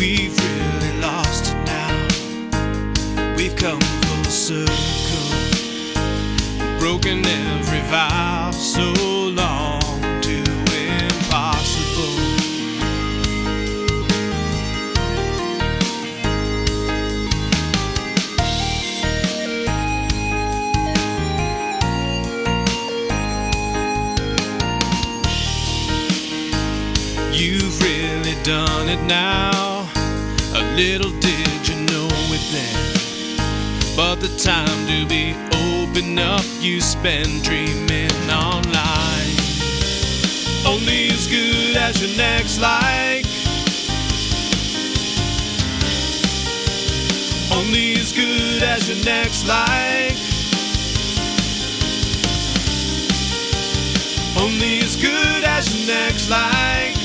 we've really lost it now. We've come full circle, broken every vow so long too impossible. You've really done it now. A little did you know it then. But the time to be open up you spend dreaming online. Only as good as your next like. Only as good as your next like. Only as good as your next like.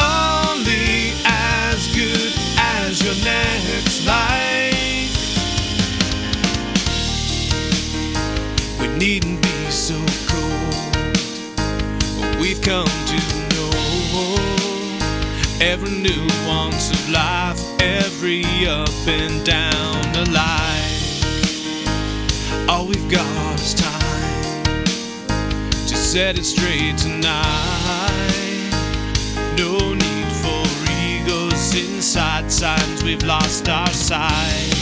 Only as good as your next like. We needn't be so cold. We've come to know every nuance of life, every up and down the line. All we've got is time to set it straight tonight. No need for egos inside signs, we've lost our sight.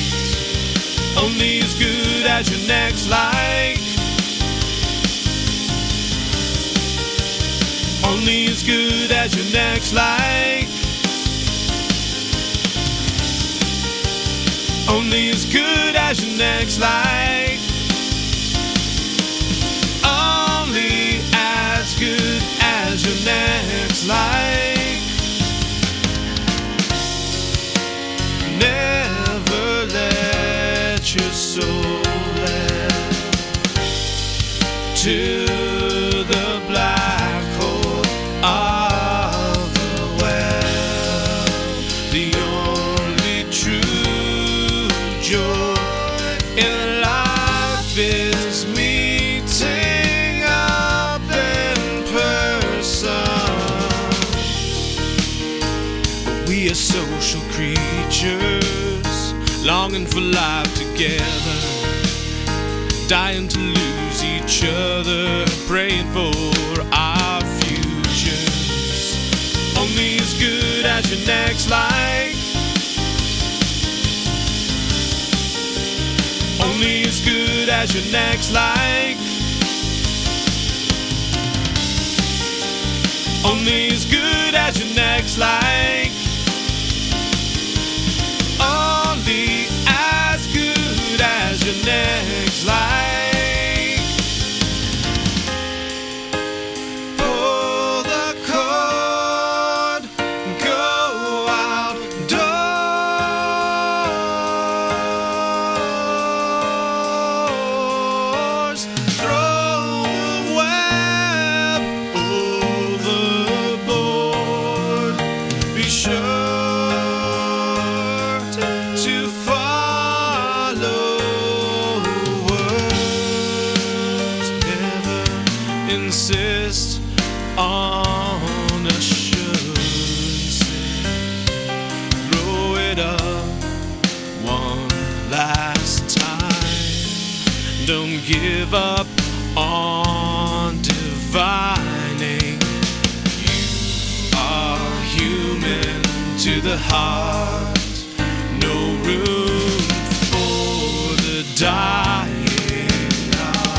Only as good as your next like. Only as good as your next like. Only as good as your next like. Only as good as your next like. Never let your soul let to the black hole of the well. The only true joy in life is meeting up in person. We are social creatures, longing for life together, dying to lose each other, praying for our futures. Only as good as your next like. Only as good as your next like. Only as good as your next like. Only as good as your next like. Pull the cord, go outdoors, throw a web overboard. Be sure to follow words. Never insist on a should say. Throw it up one last time. Don't give up on divining. You are human to the heart. No room for the dying heart.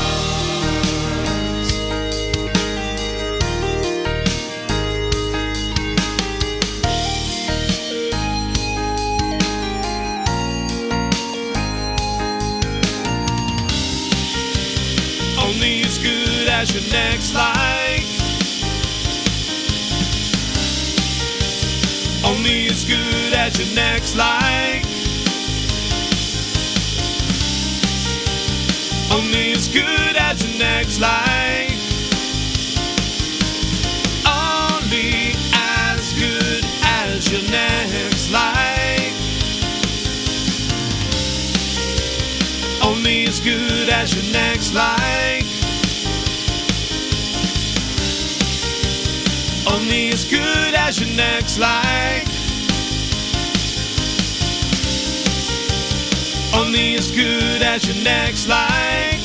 Only as good as your next like. Only as good as your next like. Only as good as your next like. Only as good as your next like. Only as good as your next like. Only as good as your neck's like. Only as good as your neck's like.